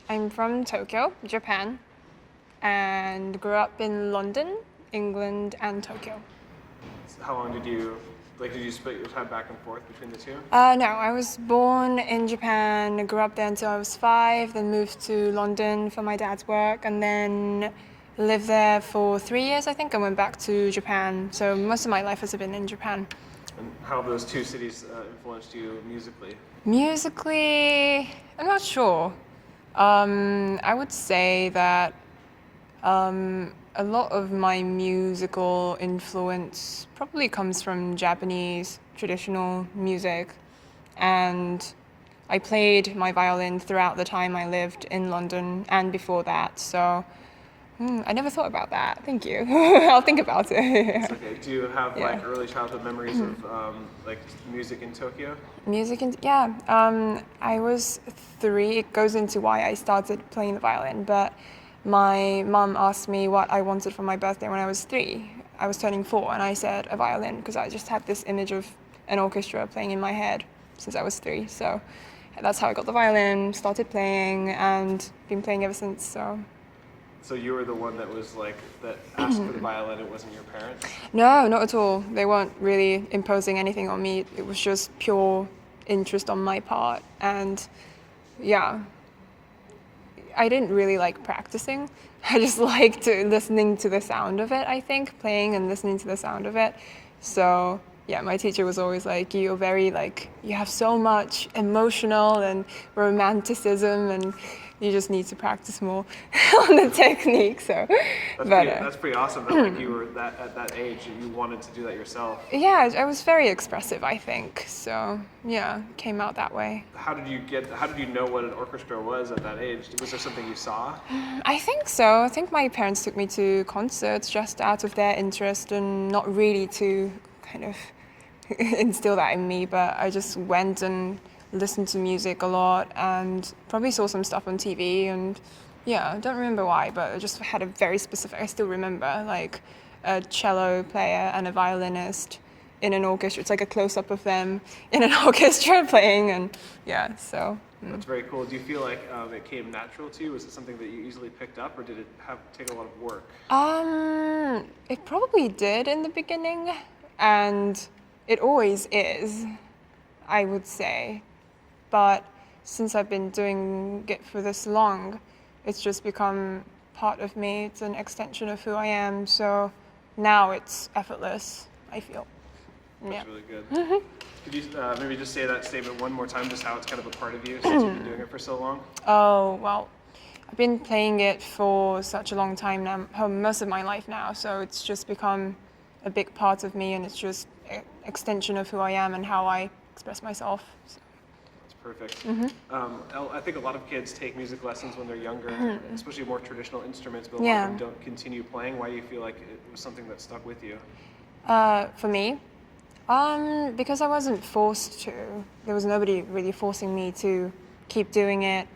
I'm from Tokyo, Japan, and grew up in London, England, and Tokyo. How long did you split your time back and forth between the two? No, I was born in Japan, grew up there until I was 5, then moved to London for my dad's work, and then lived there for 3 years, I think, and went back to Japan. So most of my life has been in Japan. And how have those two cities influenced you musically? Musically, I'm not sure. I would say that a lot of my musical influence probably comes from Japanese traditional music, and I played my violin throughout the time I lived in London and before that, so I never thought about that. Thank you. I'll think about it. It's okay. Do you have like early childhood memories of like music in Tokyo? Music and I was 3. It goes into why I started playing the violin, but my mum asked me what I wanted for my birthday when I was 3. I was turning 4, and I said a violin because I just had this image of an orchestra playing in my head since I was 3. So that's how I got the violin, started playing, and been playing ever since. So you were the one that was like that asked for the violin. It wasn't your parents. No, not at all. They weren't really imposing anything on me. It was just pure interest on my part, and yeah. I didn't really like practicing. I just liked listening to the sound of it, I think, playing and listening to the sound of it. So yeah, my teacher was always like, you're very you have so much emotional and romanticism, and you just need to practice more on the technique. So that's pretty awesome that like you were at that age and you wanted to do that yourself. Yeah, I was very expressive, I think. So yeah, it came out that way. How did you know what an orchestra was at that age? Was there something you saw? I think so. I think my parents took me to concerts just out of their interest and not really to kind of instill that in me, but I just went and listened to music a lot and probably saw some stuff on TV, and yeah, I don't remember why, but I just had a very specific, I still remember like a cello player and a violinist in an orchestra. It's like a close-up of them in an orchestra playing, and yeah, so. That's very cool. Do you feel like it came natural to you? Was it something that you easily picked up, or did it take a lot of work? It probably did in the beginning, and it always is, I would say. But since I've been doing it for this long, it's just become part of me. It's an extension of who I am. So now it's effortless, I feel. That's really good. Could you maybe just say that statement one more time, just how it's kind of a part of you since you've been doing it for so long? Oh, well, I've been playing it for such a long time now, most of my life now. So it's just become a big part of me, and it's just an extension of who I am and how I express myself. So. Perfect. I think a lot of kids take music lessons when they're younger, especially more traditional instruments, but a lot of them don't continue playing. Why do you feel like it was something that stuck with you? For me, because I wasn't forced to. There was nobody really forcing me to keep doing it,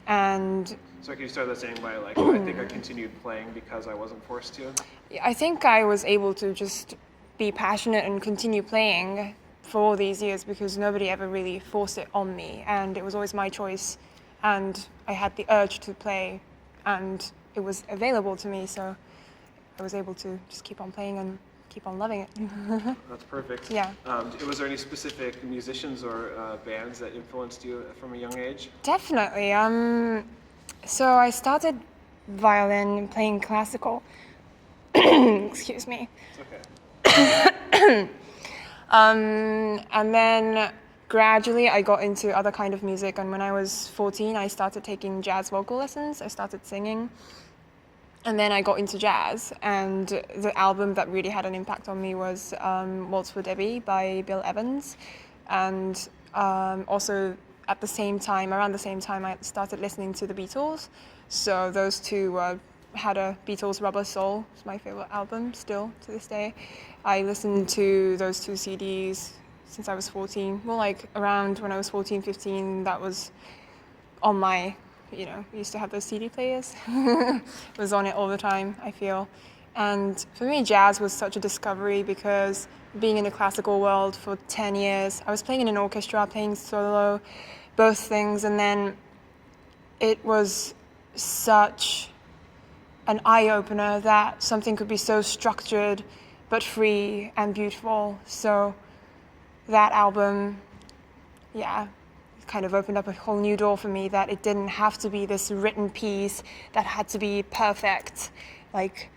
and. So can you start that saying by like, I think I continued playing because I wasn't forced to? I think I was able to just be passionate and continue playing for all these years because nobody ever really forced it on me, and it was always my choice, and I had the urge to play, and it was available to me, so I was able to just keep on playing and keep on loving it. That's perfect. Yeah. Was there any specific musicians or bands that influenced you from a young age? Definitely. So I started violin playing classical. Excuse me. It's okay. And then gradually I got into other kind of music, and when I was 14 I started taking jazz vocal lessons. I started singing, and then I got into jazz, and the album that really had an impact on me was Waltz for Debbie by Bill Evans, and also around the same time I started listening to the Beatles, so those two had a Beatles Rubber Soul. It's my favorite album still to this day. I listened to those 2 CDs since I was 14. Well, like around when I was 14, 15, that was on my, we used to have those CD players. It was on it all the time, I feel. And for me, jazz was such a discovery because being in the classical world for 10 years, I was playing in an orchestra, playing solo, both things, and then it was such an eye-opener that something could be so structured but free and beautiful. So that album, yeah, kind of opened up a whole new door for me, that it didn't have to be this written piece that had to be perfect. Like,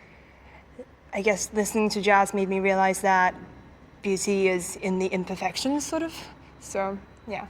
I guess listening to jazz made me realize that beauty is in the imperfections, sort of. So, yeah.